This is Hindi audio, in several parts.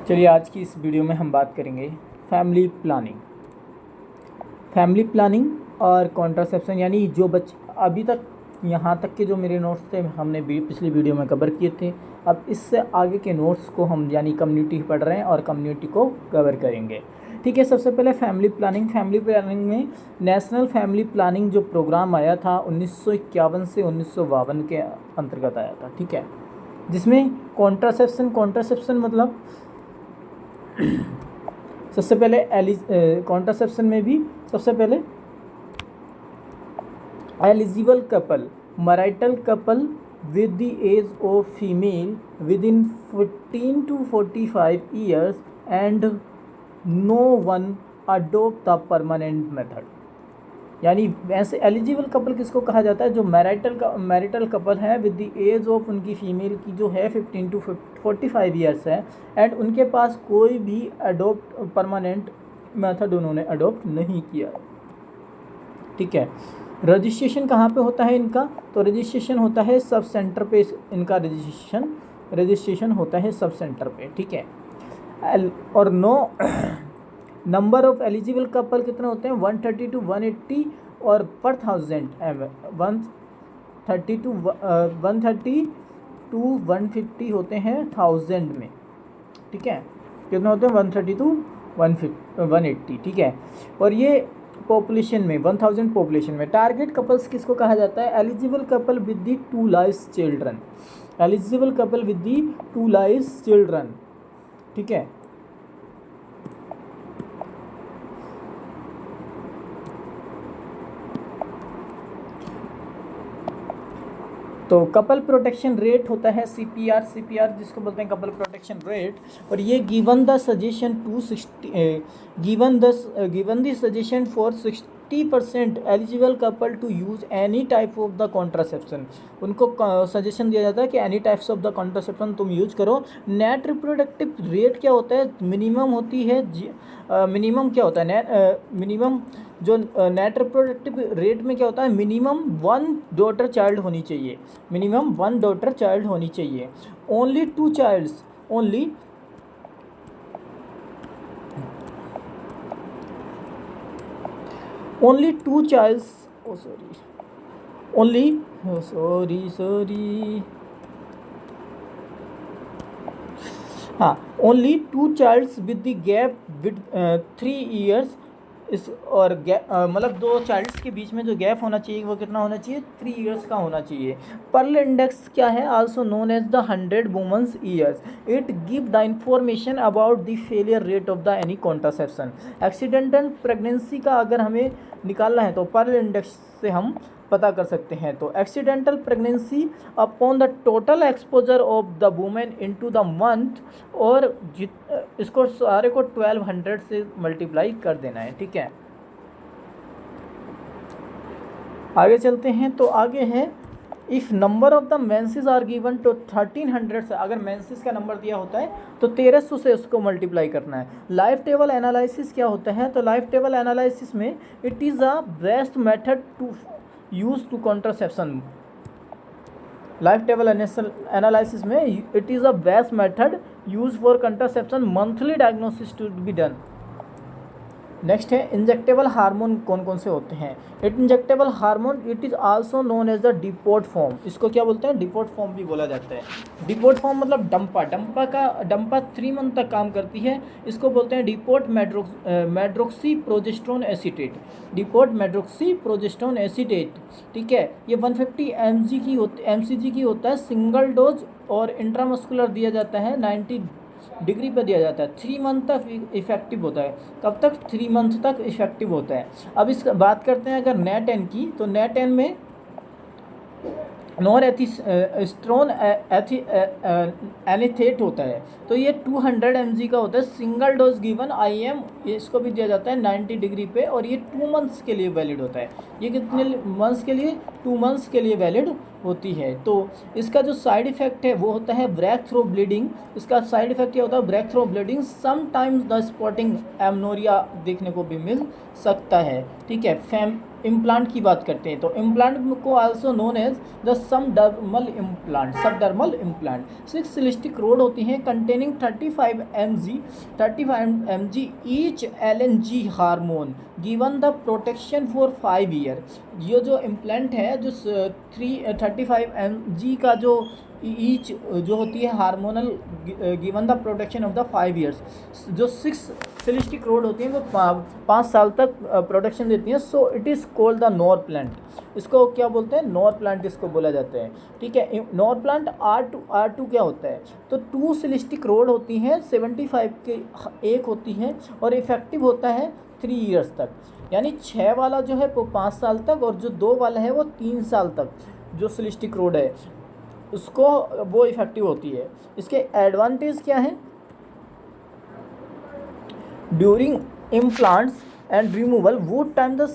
चलिए आज की इस वीडियो में हम बात करेंगे फैमिली प्लानिंग। फैमिली प्लानिंग और कॉन्ट्रासेप्शन, यानी जो अभी तक यहाँ तक के जो मेरे नोट्स थे हमने पिछली वीडियो में कवर किए थे। अब इससे आगे के नोट्स को हम यानी कम्युनिटी पढ़ रहे हैं और कम्युनिटी को कवर करेंगे। ठीक है, सबसे पहले फैमिली प्लानिंग। फैमिली प्लानिंग में नेशनल फैमिली प्लानिंग जो प्रोग्राम आया था 1951 से 1952 के अंतर्गत आया था। ठीक है, जिसमें कॉन्ट्रासेप्शन मतलब सबसे पहले कॉन्ट्रासेप्शन में भी सबसे पहले eligible couple, marital couple with the age of female within 15 to 45 years and no one adopt the permanent method। यानी वैसे एलिजिबल कपल किसको कहा जाता है? जो मैरिटल कपल है विद द एज ऑफ उनकी फीमेल की जो है 15 टू 45 ईयर्स है एंड उनके पास कोई भी परमानेंट मेथड उन्होंने अडोप्ट नहीं किया। ठीक है, रजिस्ट्रेशन कहाँ पे होता है इनका? तो रजिस्ट्रेशन होता है सब सेंटर पे। इनका रजिस्ट्रेशन होता है सब सेंटर पे। ठीक है, और no number of eligible couple कितने होते हैं? 130 टू 180 और पर 1000 130 टू 150 होते हैं 1000 में। ठीक है, कितने होते हैं? 130 टू 180। ठीक है, और ये पॉपुलेशन में 1000 पॉपुलेशन में। टारगेट कपल्स किसको कहा जाता है? Eligible couple with the 2 lives children. Eligible couple with the 2 lives children. ठीक है, तो कपल प्रोटेक्शन रेट होता है सीपीआर जिसको बोलते हैं कपल प्रोटेक्शन रेट। और ये given the suggestion for 60% eligible couple to use any type of the contraception. उनको सजेशन दिया जाता है कि any types of the contraception तुम यूज करो। नेट रिप्रोडक्टिव रेट क्या होता है? मिनिमम होती है मिनिमम क्या होता है? मिनिमम जो नेट रिप्रोडक्टिव रेट में क्या होता है? मिनिमम 1 डॉटर चाइल्ड होनी चाहिए। मिनिमम 1 डॉटर चाइल्ड होनी चाहिए। Only 2 childs only only 2 childs only 2 childs with the gap with 3 years. इस और मतलब 2 चाइल्ड्स के बीच में जो गैप होना चाहिए वो कितना होना चाहिए? 3 ईयर्स का होना चाहिए। पर्ल इंडेक्स क्या है? Also known as the 100 womens years. It give the information about the failure rate of the any contraception. Accidental pregnancy का अगर हमें निकालना है तो पर्ल इंडेक्स से हम पता कर सकते हैं। तो accidental pregnancy upon the total exposure of the women into the month, और इसको सारे को 1200 से मल्टीप्लाई कर देना है। ठीक है, आगे चलते हैं। तो आगे है if number of the menses are given to 1300 से, अगर मेंसेस का नंबर दिया होता है तो 1300 से उसको मल्टीप्लाई करना है। लाइफ टेबल एनालिसिस क्या होता है? तो लाइफ टेबल एनालिसिस में it is a best method to use to contraception. Life table analysis में it is a best method use for contraception. Monthly diagnosis to be done. Next है इंजेक्टेबल हार्मोन कौन कौन से होते हैं? Injectable hormone it is also known as the depot form. इसको क्या बोलते हैं? डिपोर्ट फॉर्म भी बोला जाता है। डिपोर्ट फॉर्म मतलब डंपा 3 मंथ तक काम करती है। इसको बोलते हैं deport medroxy progesterone acetate. Deport medroxy progesterone acetate. ठीक है, ये 150 mcg की होता है सिंगल डोज, और इंट्रामस्कुलर दिया जाता है 90 डिग्री पर दिया जाता है। 3 मंथ तक इफेक्टिव होता है। कब तक? 3 मंथ तक इफेक्टिव होता है। अब इस बात करते हैं अगर नेट एन की, तो नेट एन में नॉर एथिस्ट्रोन एनिथेट होता है। तो ये 200 mg का होता है सिंगल डोज गिवन IM। इसको भी दिया जाता है 90 डिग्री पे, और ये 2 मंथ्स के लिए वैलिड होता है। ये कितने मंथ्स के लिए? 2 मंथ्स के लिए वैलिड होती है। तो इसका जो साइड इफ़ेक्ट है वो होता है ब्रेक थ्रो ब्लीडिंग। इसका साइड इफ़ेक्ट क्या होता है? Break through bleeding. Sometimes the spotting amenorrhoea देखने को भी मिल सकता है। ठीक है, इम्प्लांट की बात करते हैं तो इम्प्लांट को also known as the subdermal implant 6 silastic rod होती हैं containing 35 mg each LNG hormone given the protection for 5 year. ये जो इम्प्लांट है जो 35 mg का जो ईच जो होती है hormonal given the protection of the 5 years. जो 6 सिलिस्टिक रोड होती हैं वो 5 साल तक प्रोटेक्शन देती हैं। So it is called the nor plant. इसको क्या बोलते हैं? नॉर प्लांट इसको बोला जाता है। ठीक है, नॉर प्लांट R2 क्या होता है? तो 2 सिलिस्टिक रोड होती हैं 75 के एक होती है और इफेक्टिव होता है 3 ईयर्स तक। यानी 6 वाला जो है वो 5 साल तक और जो 2 वाला है वो 3 साल तक जो सिलिस्टिक रोड है उसको वो इफेक्टिव होती है। इसके एडवांटेज क्या है? During implants and removal would time the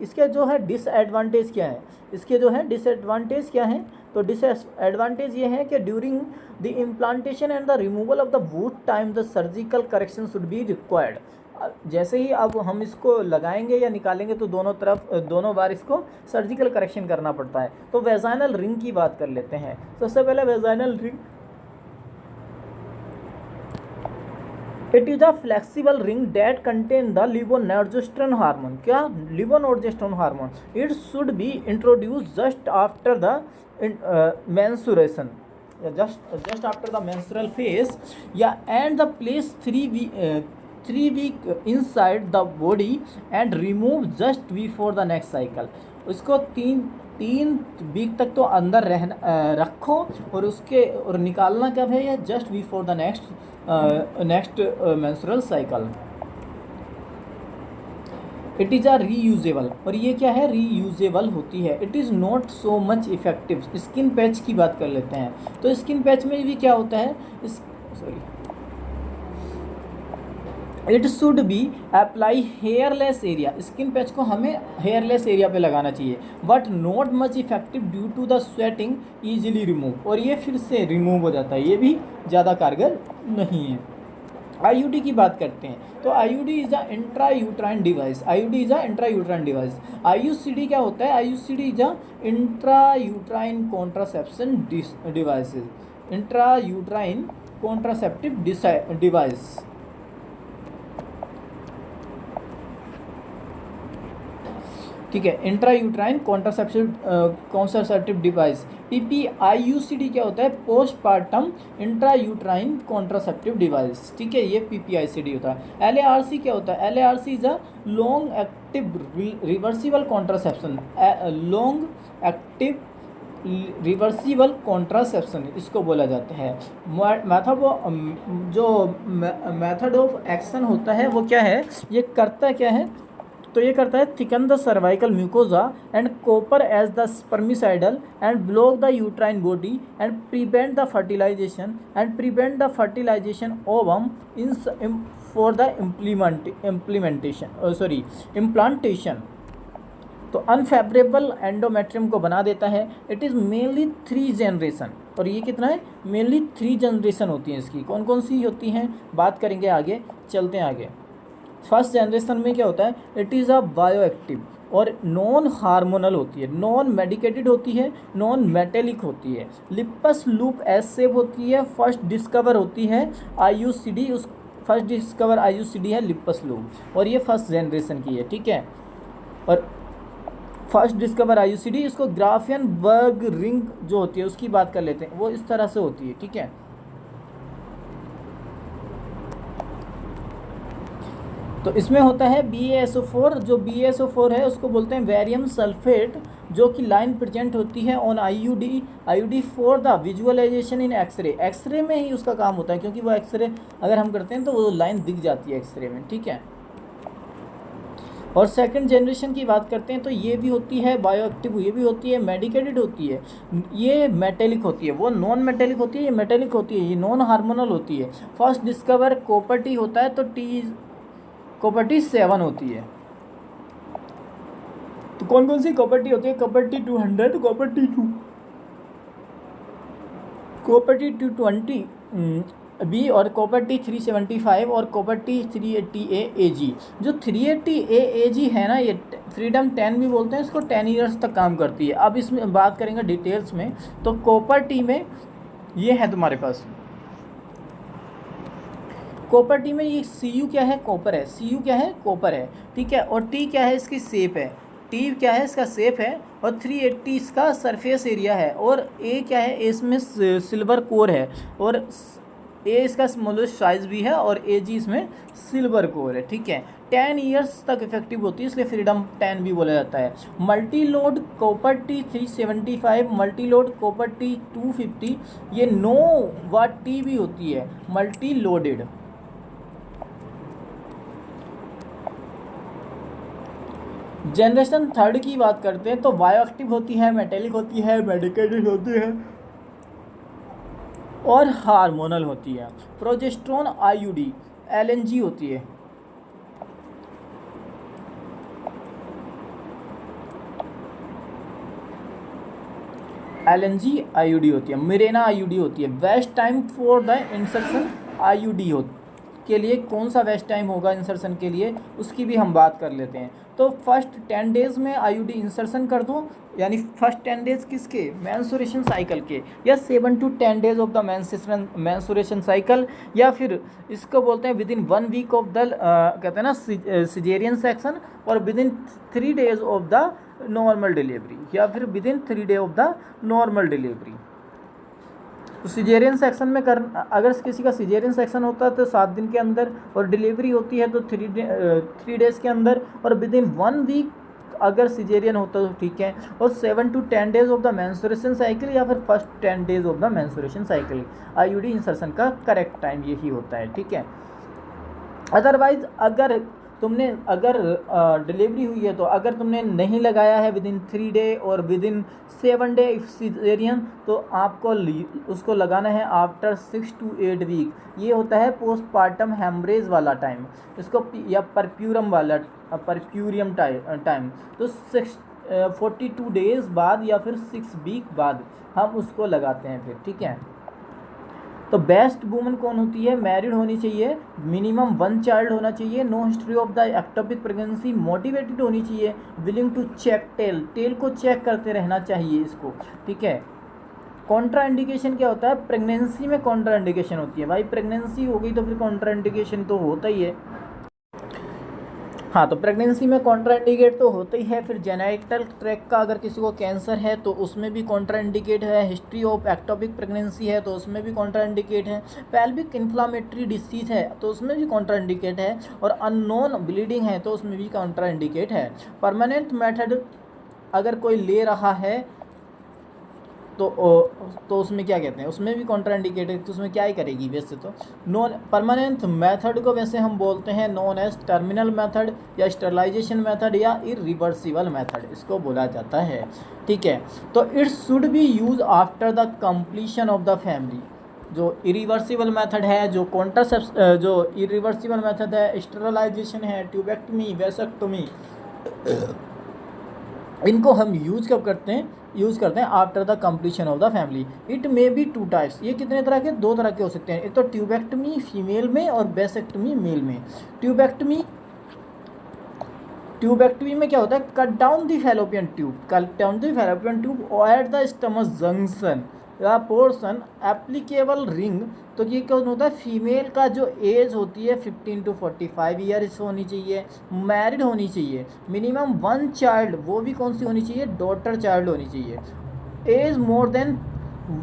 इसके जो है डिसएडवांटेज क्या है? इसके जो है डिसएडवांटेज क्या है? तो डिसएडवांटेज ये है कि during the implantation and the removal of the wood time the surgical correction should be required. जैसे ही अब हम इसको लगाएंगे या निकालेंगे तो दोनों बार इसको सर्जिकल करेक्शन करना पड़ता है। तो वेजाइनल रिंग की बात कर लेते हैं। सबसे पहले vaginal ring, it is a flexible ring that contain the levonorgestrel hormone. क्या? Levonorgestrel hormone. It should be introduce just after the menstruation, just after the menstrual phase, and the place 3 week inside the body and remove just before the next cycle। उसको 3 वीक तक तो अंदर रखो और निकालना कब है? ये just before the next menstrual cycle. It is a reusable, और ये क्या है? रीयूजेबल होती है। It is not so much effective. Skin patch की बात कर लेते हैं। तो स्किन पैच में भी क्या होता है? It should be apply hairless area. Skin patch को हमें हेयरलेस एरिया पे लगाना चाहिए। But not much effective due to the sweating easily remove, और ये फिर से रिमूव हो जाता है। ये भी ज़्यादा कारगर नहीं है। IUD की बात करते हैं तो IUD is a intra uterine device. IUD is a intra uterine device. IUCD क्या होता है? IUCD is a intra uterine contraception device. Intra uterine contraceptive device. ठीक है, intra uterine contraceptive device. PPIUCD क्या होता है? Postpartum intra uterine contraceptive device. ठीक है, ये PPICD होता है। LARC क्या होता है? LARC is a long active reversible contraception. Long active reversible contraception इसको बोला जाता है। मेथड ऑफ एक्शन होता है वो क्या है? ये करता क्या है? तो ये करता है thicken the cervical mucosa and copper as the spermicidal and block the uterine body and prevent the fertilisation ovum for the implantation. तो अनफेवरेबल एंडोमेट्रियम को बना देता है। इट इज़ मेनली 3 जनरेशन, और ये कितना है? मेनली 3 जनरेशन होती हैं इसकी। कौन कौन सी होती हैं बात करेंगे आगे, चलते हैं आगे। फर्स्ट जनरेशन में क्या होता है? इट इज़ अ बायोएक्टिव और नॉन हार्मोनल होती है, नॉन मेडिकेटेड होती है, नॉन मेटेलिक होती है, लिपस लूप एस शेप होती है। फर्स्ट डिस्कवर होती है IUCD, उस फर्स्ट डिस्कवर IUCD है लिपस लूप, और ये फर्स्ट जनरेशन की है। ठीक है, और फर्स्ट डिस्कवर IUCD, इसको ग्राफियन बर्ग रिंग जो होती है उसकी बात कर लेते हैं। वो इस तरह से होती है। ठीक है, तो इसमें होता है BaSO4। जो BaSO4 है उसको बोलते हैं बेरियम सल्फेट, जो कि लाइन प्रेजेंट होती है on IUD for the visualisation in x-ray में ही उसका काम होता है, क्योंकि वो एक्सरे अगर हम करते हैं तो वो लाइन दिख जाती है एक्सरे में। ठीक है, और सेकंड जनरेशन की बात करते हैं तो ये भी होती है बायोएक्टिव, ये भी होती है मेडिकेटेड होती है, ये मेटेलिक होती है। वो नॉन मेटेलिक होती है, ये मेटेलिक होती है, ये नॉन हार्मोनल होती है। फर्स्ट डिस्कवर कॉपर टी होता है, तो कॉपर टी 7 होती है। तो कौन कौन सी कॉपर टी होती है? Copper T 200, copper T 2, copper T 220, B और कॉपर टी 375 और कॉपर टी 380 ए जी। जो 380 ए जी है ना, ये फ्रीडम 10 भी बोलते हैं इसको, 10 ईयर्स तक काम करती है। अब इसमें बात करेंगे डिटेल्स में, तो कॉपर टी में ये है तुम्हारे पास, कॉपर टी में ये सी यू क्या है, कॉपर है, सी यू क्या है, कॉपर है, ठीक है। और टी क्या है, इसकी शेप है, टी क्या है, इसका शेप है। और 380 इसका सरफेस एरिया है। और ए क्या है, ए इसमें सिल्वर कोर है। और ए इसका स्मॉलेस्ट साइज़ भी है। और ए जी इसमें सिल्वर कोर है, ठीक है। 10 ईयर्स तक इफेक्टिव होती है, इसलिए फ्रीडम 10 भी बोला जाता है। Multi load copper T 375, multi load copper T 250, ये 9 वाट टी भी होती है, मल्टी लोडेड। जनरेशन थर्ड की बात करते हैं तो बायो एक्टिव होती है, मेटेलिक होती है, मेडिकेटेड होती है और हार्मोनल होती है। प्रोजेस्टेरोन आईयूडी एलएनजी होती है। एलएनजी आईयूडी होती है। मिरेना आईयूडी होती है। Best time for the insertion IUD के लिए कौन सा बेस्ट टाइम होगा इंसर्शन के लिए, उसकी भी हम बात कर लेते हैं। तो फर्स्ट 10 डेज़ में आईयूडी इंसर्शन कर दो, यानी फर्स्ट 10 डेज़ किसके, मेंस्ट्रुएशन साइकिल के, या 7 to 10 days of the menstruation cycle, या फिर इसको बोलते हैं within 1 week of the कहते हैं ना सिजेरियन सेक्शन, और within 3 days of the normal delivery, या फिर within 3 day of the normal delivery. तो सिजेरियन सेक्शन में अगर किसी का सिजेरियन सेक्शन होता है तो 7 दिन के अंदर, और डिलीवरी होती है तो 3 डेज़ के अंदर, और विद इन 1 वीक अगर सिजेरियन होता है तो ठीक है। और 7 to 10 days of the menstruation cycle, या फिर first 10 days of the menstruation cycle, IUD insertion का करेक्ट टाइम यही होता है, ठीक है। अदरवाइज अगर डिलीवरी हुई है तो अगर तुमने नहीं लगाया है विद इन 3 डे और with in 7 day if caesarean, तो आपको उसको लगाना है आफ्टर 6 to 8 वीक। ये होता है पोस्टपार्टम हेमरेज वाला टाइम, इसको या परप्यूरियम टाइम। तो 42 डेज़ बाद या फिर 6 वीक बाद हम उसको लगाते हैं फिर, ठीक है। तो बेस्ट वुमन कौन होती है, मैरिड होनी चाहिए, मिनिमम 1 चाइल्ड होना चाहिए, no history of the ectopic pregnancy, motivated होनी चाहिए, विलिंग टू चेक टेल को चेक करते रहना चाहिए इसको, ठीक है। कॉन्ट्रा इंडिकेशन क्या होता है, प्रेगनेंसी में कॉन्ट्रा इंडिकेशन होती है। भाई प्रेगनेंसी हो गई तो फिर कॉन्ट्रा इंडिकेशन तो होता ही है। हाँ, तो प्रेगनेंसी में कॉन्ट्राइंडिकेट तो होता ही है। फिर जेनेटिकल ट्रैक का अगर किसी को कैंसर है तो उसमें भी कॉन्ट्राइंडिकेट है। हिस्ट्री ऑफ एक्टोपिक प्रेगनेंसी है तो उसमें भी कॉन्ट्राइंडिकेट है। पेल्विक इन्फ्लामेटरी डिसीज है तो उसमें भी कॉन्ट्राइंडिकेट है। और अननोन ब्लीडिंग है तो उसमें भी कॉन्ट्राइंडिकेट है। परमानेंट मेथड अगर कोई ले रहा है तो उसमें क्या कहते हैं, उसमें भी कॉन्ट्राइंडिकेटेड, तो उसमें क्या ही करेगी वैसे तो। नॉन परमानेंट मेथड को वैसे हम बोलते हैं नॉन एज टर्मिनल मेथड या स्टरलाइजेशन मेथड या इरिवर्सिबल मेथड इसको बोला जाता है, ठीक है। तो it should B use after the completion of the family. जो इरिवर्सिबल मेथड है, जो इरिवर्सिबल मेथड है, स्टरलाइजेशन है, ट्यूबेक्टमी, वेसेक्टोमी, इनको हम यूज़ कब करते हैं after the completion of the family. It may be 2 types. ये कितने तरह के, 2 तरह के हो सकते हैं। एक तो ट्यूबेक्टमी फीमेल में और वेसेक्टमी मेल में। ट्यूबेक्टमी में क्या होता है, cut down the fallopian tube at the stomach junction या पोर्शन एप्लीकेबल रिंग। तो ये कौन होता है, फीमेल का जो एज होती है 15 to 45 ईयर्स होनी चाहिए, मैरिड होनी चाहिए, मिनिमम 1 चाइल्ड, वो भी कौन सी होनी चाहिए, डॉटर चाइल्ड होनी चाहिए, एज मोर देन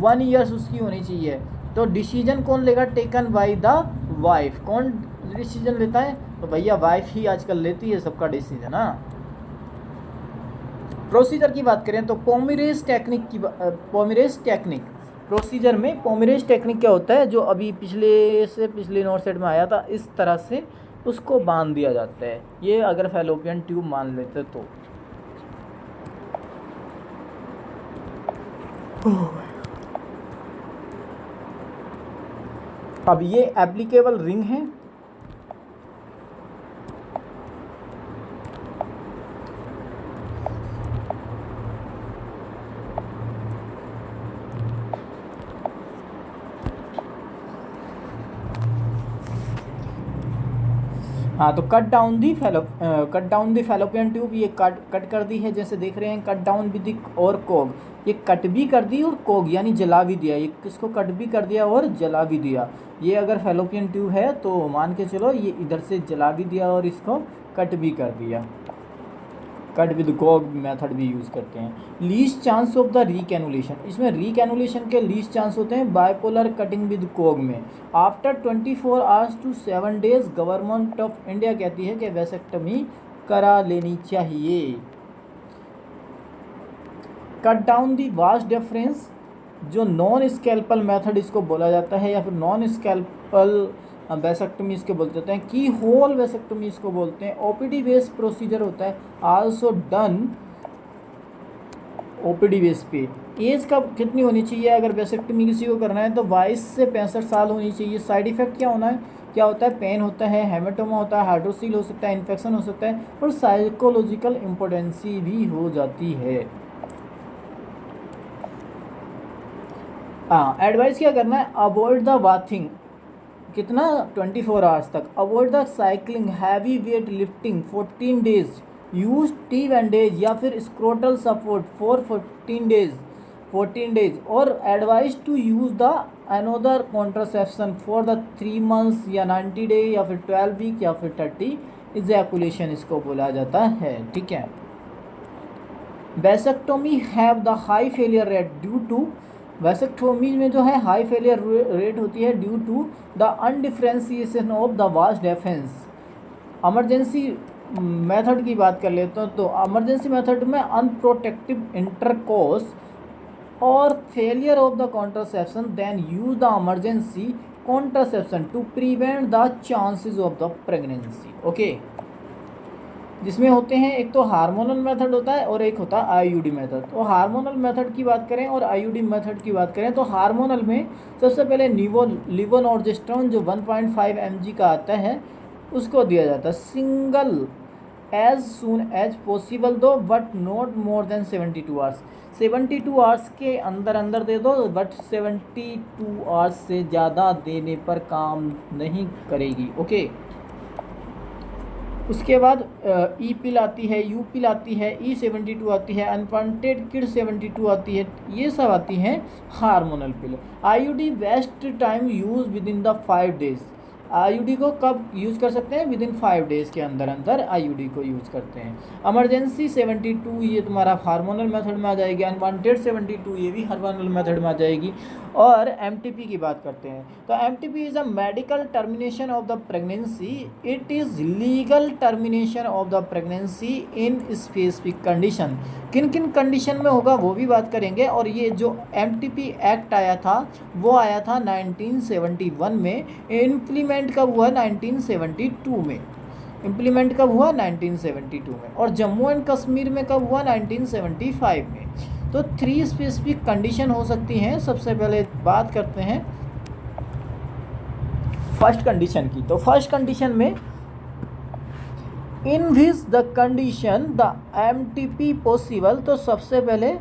1 ईयर्स उसकी होनी चाहिए। तो डिसीजन कौन लेगा, टेकन बाय द वाइफ। कौन डिसीजन लेता है, तो भैया वाइफ ही आजकल लेती है सबका डिसीजन। हाँ, प्रोसीजर की बात करें तो पोमरेज टेक्निक प्रोसीजर में पोमरेज टेक्निक क्या होता है, जो अभी पिछले नोट सेट में आया था, इस तरह से उसको बांध दिया जाता है। ये अगर फैलोपियन ट्यूब मान लेते तो अब ये एप्लीकेबल रिंग है। हाँ, तो कट डाउन दी फैलोपियन ट्यूब, ये कट कर दी है, जैसे देख रहे हैं, कट डाउन विद दी और कोग, ये कट भी कर दी और कोग यानी जला भी दिया, ये किसको कट भी कर दिया और जला भी दिया। ये अगर फैलोपियन ट्यूब है तो मान के चलो ये इधर से जला भी दिया और इसको कट भी कर दिया। कट विद कोग मेथड भी यूज़ करते हैं। लीस्ट चांस ऑफ द रीकैनुलेशन, इसमें रीकैनुलेशन के लीस्ट चांस होते हैं बाइपोलर कटिंग विद कोग में। After 24 hours to 7 days government of India कहती है कि वैसेक्टमी करा लेनी चाहिए। Cut down the vast difference, जो नॉन स्कैल्पल मेथड इसको बोला जाता है, या फिर नॉन स्कैल्पल वैसेक्टमी इसके बोलते हैं, की होल वैसेक्टमी इसको बोलते हैं। ओपीडी बेस्ड प्रोसीजर होता है, आल्सो डन ओपीडी बेस पे। एज कब कितनी होनी चाहिए अगर वैसेक्टमी किसी को करना है तो 22 से 65 साल होनी चाहिए। साइड इफेक्ट क्या होना है, क्या होता है, पेन होता है, हेमेटोमा होता है, हाइड्रोसील हो सकता है, इन्फेक्शन हो सकता है और साइकोलॉजिकल इम्पोर्टेंसी भी हो जाती है। हाँ, एडवाइस क्या करना है, अवॉइड द बाथिंग, कितना 24 आवर्स तक, avoid the cycling, heavy weight lifting 14 days, use T bandage या फिर स्क्रोटल सपोर्ट फॉर 14 डेज और advice to use the another contraception for the 3 months या 90 डे या फिर 12 वीक या फिर 30 इजैकुलेशन इसको बोला जाता है। ठीक है। Vasectomy have the high failure rate due to, vasectomy में जो है हाई फेलियर रेट होती है due to the undifferentiation of the vas deferens. Emergency method की बात कर लेते हैं तो इमरजेंसी मेथड में अनप्रोटेक्टिव इंटरकोर्स और failure of the contraception, then use the emergency contraception to prevent the chances of the pregnancy. Okay, जिसमें होते हैं एक तो हार्मोनल मेथड होता है और एक होता है आईयूडी मेथड। तो हार्मोनल मेथड की बात करें और आईयूडी मेथड की बात करें तो हार्मोनल में सबसे पहले लीवोनॉर्जेस्ट्रोन जो 1.5 mg का आता है उसको दिया जाता है single as soon as possible दो, but not more than 72 hours. 72 hours के अंदर अंदर दे दो, बट 72 आवर्स से ज़्यादा देने पर काम नहीं करेगी। ओके, उसके बाद ई पिल आती है, यू पिल आती है, E72 आती है, अनवांटेड किड 72 आती है, ये सब आती हैं hormonal pill. IUD best time use with in the 5 days, IUD को कब यूज़ कर सकते हैं, विद इन 5 डेज़ के अंदर अंदर आईयूडी को यूज़ करते हैं। इमरजेंसी 72 ये तुम्हारा हार्मोनल मेथड में आ जाएगी, अनवांटेड 72 ये भी हार्मोनल मेथड में आ जाएगी। और एमटीपी की बात करते हैं तो MTP is a medical termination of the pregnancy, it is legal termination of the pregnancy in specific condition. किन किन कंडीशन में होगा वो भी बात करेंगे। और ये जो एमटीपी एक्ट आया था वो आया था 1971 में, इम्प्लीमेंट कब हुआ 1972 में, इम्प्लीमेंट कब हुआ 1972 में, और जम्मू एंड कश्मीर में कब हुआ 1975 में। तो 3 स्पेसिफिक कंडीशन हो सकती हैं। सबसे पहले बात करते हैं फर्स्ट कंडीशन की। तो फर्स्ट कंडीशन में in which the condition the MTP possible, तो सबसे पहले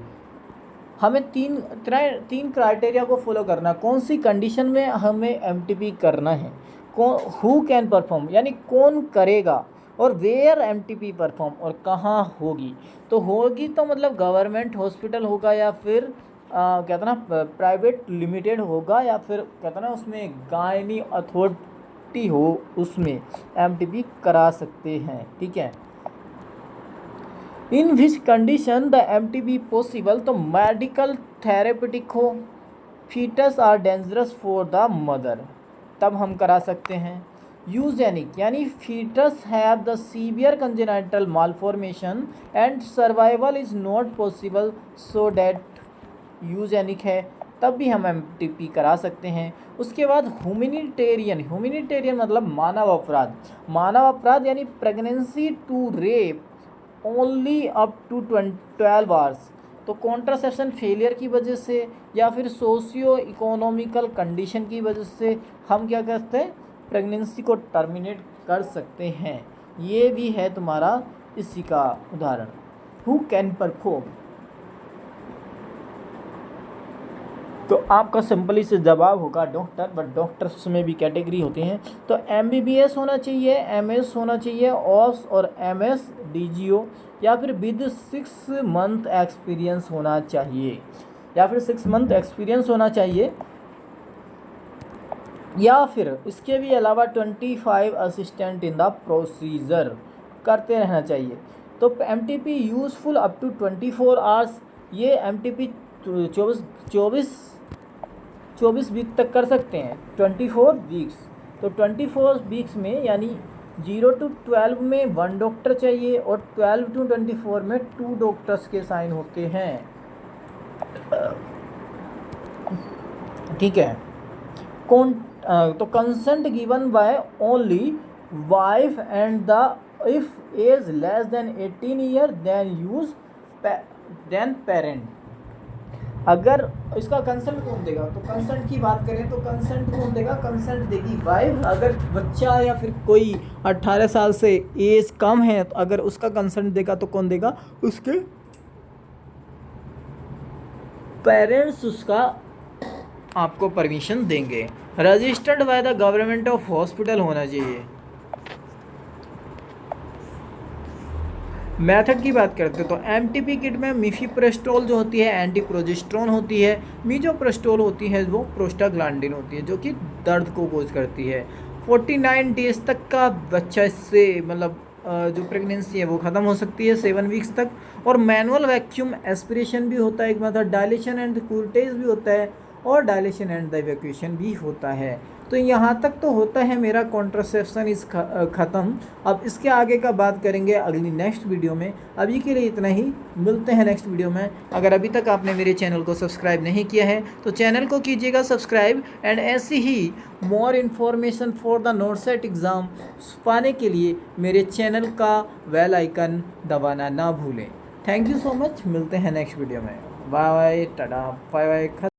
हमें तीन क्राइटेरिया को फॉलो करना। कौन सी कंडीशन में हमें एमटीपी करना है, हु कैन परफॉर्म यानी कौन करेगा, और वेयर एमटीपी परफॉर्म और कहाँ होगी। तो होगी तो मतलब गवर्नमेंट हॉस्पिटल होगा या फिर कहते ना प्राइवेट लिमिटेड होगा, या फिर कहते ना उसमें गायनी अथॉरिटी हो, उसमें एमटीपी करा सकते हैं। ठीक है। In which condition the MTP possible, तो मेडिकल थेरेपेटिक हो, fetus are dangerous for the mother, तब हम करा सकते हैं। यूजेनिक यानी fetus have the severe congenital malformation and survival is not possible, so that eugenic है, तब भी हम एमटीपी करा सकते हैं। उसके बाद ह्यूमैनिटेरियन मतलब मानव अपराध यानी pregnancy to rape only up to 12 hours, तो कॉन्ट्रासेप्शन फेलियर की वजह से या फिर सोशियो इकोनॉमिकल कंडीशन की वजह से हम क्या करते हैं, प्रेगनेंसी को टर्मिनेट कर सकते हैं। ये भी है तुम्हारा इसी का उदाहरण। हु कैन परफॉर्म, तो आपका सिंपली से जवाब होगा डॉक्टर, बट डॉक्टर्स में भी कैटेगरी होती हैं। तो MBBS होना चाहिए, MS होना चाहिए, OS और MS DGO, या फिर विद 6 मंथ एक्सपीरियंस होना चाहिए, या फिर 6 मंथ एक्सपीरियंस होना चाहिए, या फिर इसके भी अलावा 25 असिस्टेंट इन द प्रोसीजर करते रहना चाहिए। तो MTP useful up to 24 hours, ये MTP 24 वीक तक कर सकते हैं, 24 वीक्स। तो 24 वीक्स में यानी 0 to 12 में 1 डॉक्टर चाहिए और 12 to 24 में 2 डॉक्टर्स के साइन होते हैं। ठीक है। तो consent given by only wife and the if age less than 18 year then parent. अगर इसका कंसेंट कौन देगा, तो कंसेंट की बात करें तो कंसेंट कौन देगा, कंसेंट देगी वाइफ। अगर बच्चा या फिर कोई 18 साल से एज कम है तो अगर उसका कंसेंट देगा तो कौन देगा, उसके पेरेंट्स उसका आपको परमिशन देंगे। Registered by the government of hospital होना चाहिए। मेथड की बात करते हैं तो MTP किट में मिफिप्रेस्टोल जो होती है एंटी प्रोजेस्टेरोन होती है, मीजोप्रेस्टोल होती है वो प्रोस्टाग्लैंडिन होती है जो कि दर्द को कोज करती है। 49 डेज तक का बच्चा इससे मतलब जो प्रेगनेंसी है वो ख़त्म हो सकती है 7 वीक्स तक। और मैनुअल वैक्यूम एस्पिरेशन भी होता है एक मेथड, डायलेशन एंड कूल्टेज भी होता है और डायलेशन एंड द इवैक्यूएशन भी होता है। तो यहाँ तक तो होता है मेरा कॉन्ट्रासेप्शन इस ख़त्म। अब इसके आगे का बात करेंगे अगली नेक्स्ट वीडियो में। अभी के लिए इतना ही, मिलते हैं नेक्स्ट वीडियो में। अगर अभी तक आपने मेरे चैनल को सब्सक्राइब नहीं किया है तो चैनल को कीजिएगा सब्सक्राइब, एंड ऐसी ही more information for the NORCET exam पाने के लिए मेरे चैनल का बेल आइकन दबाना ना भूलें। थैंक यू सो मच, मिलते हैं नेक्स्ट वीडियो में। बाय बाय, टाटा, बाय बाय।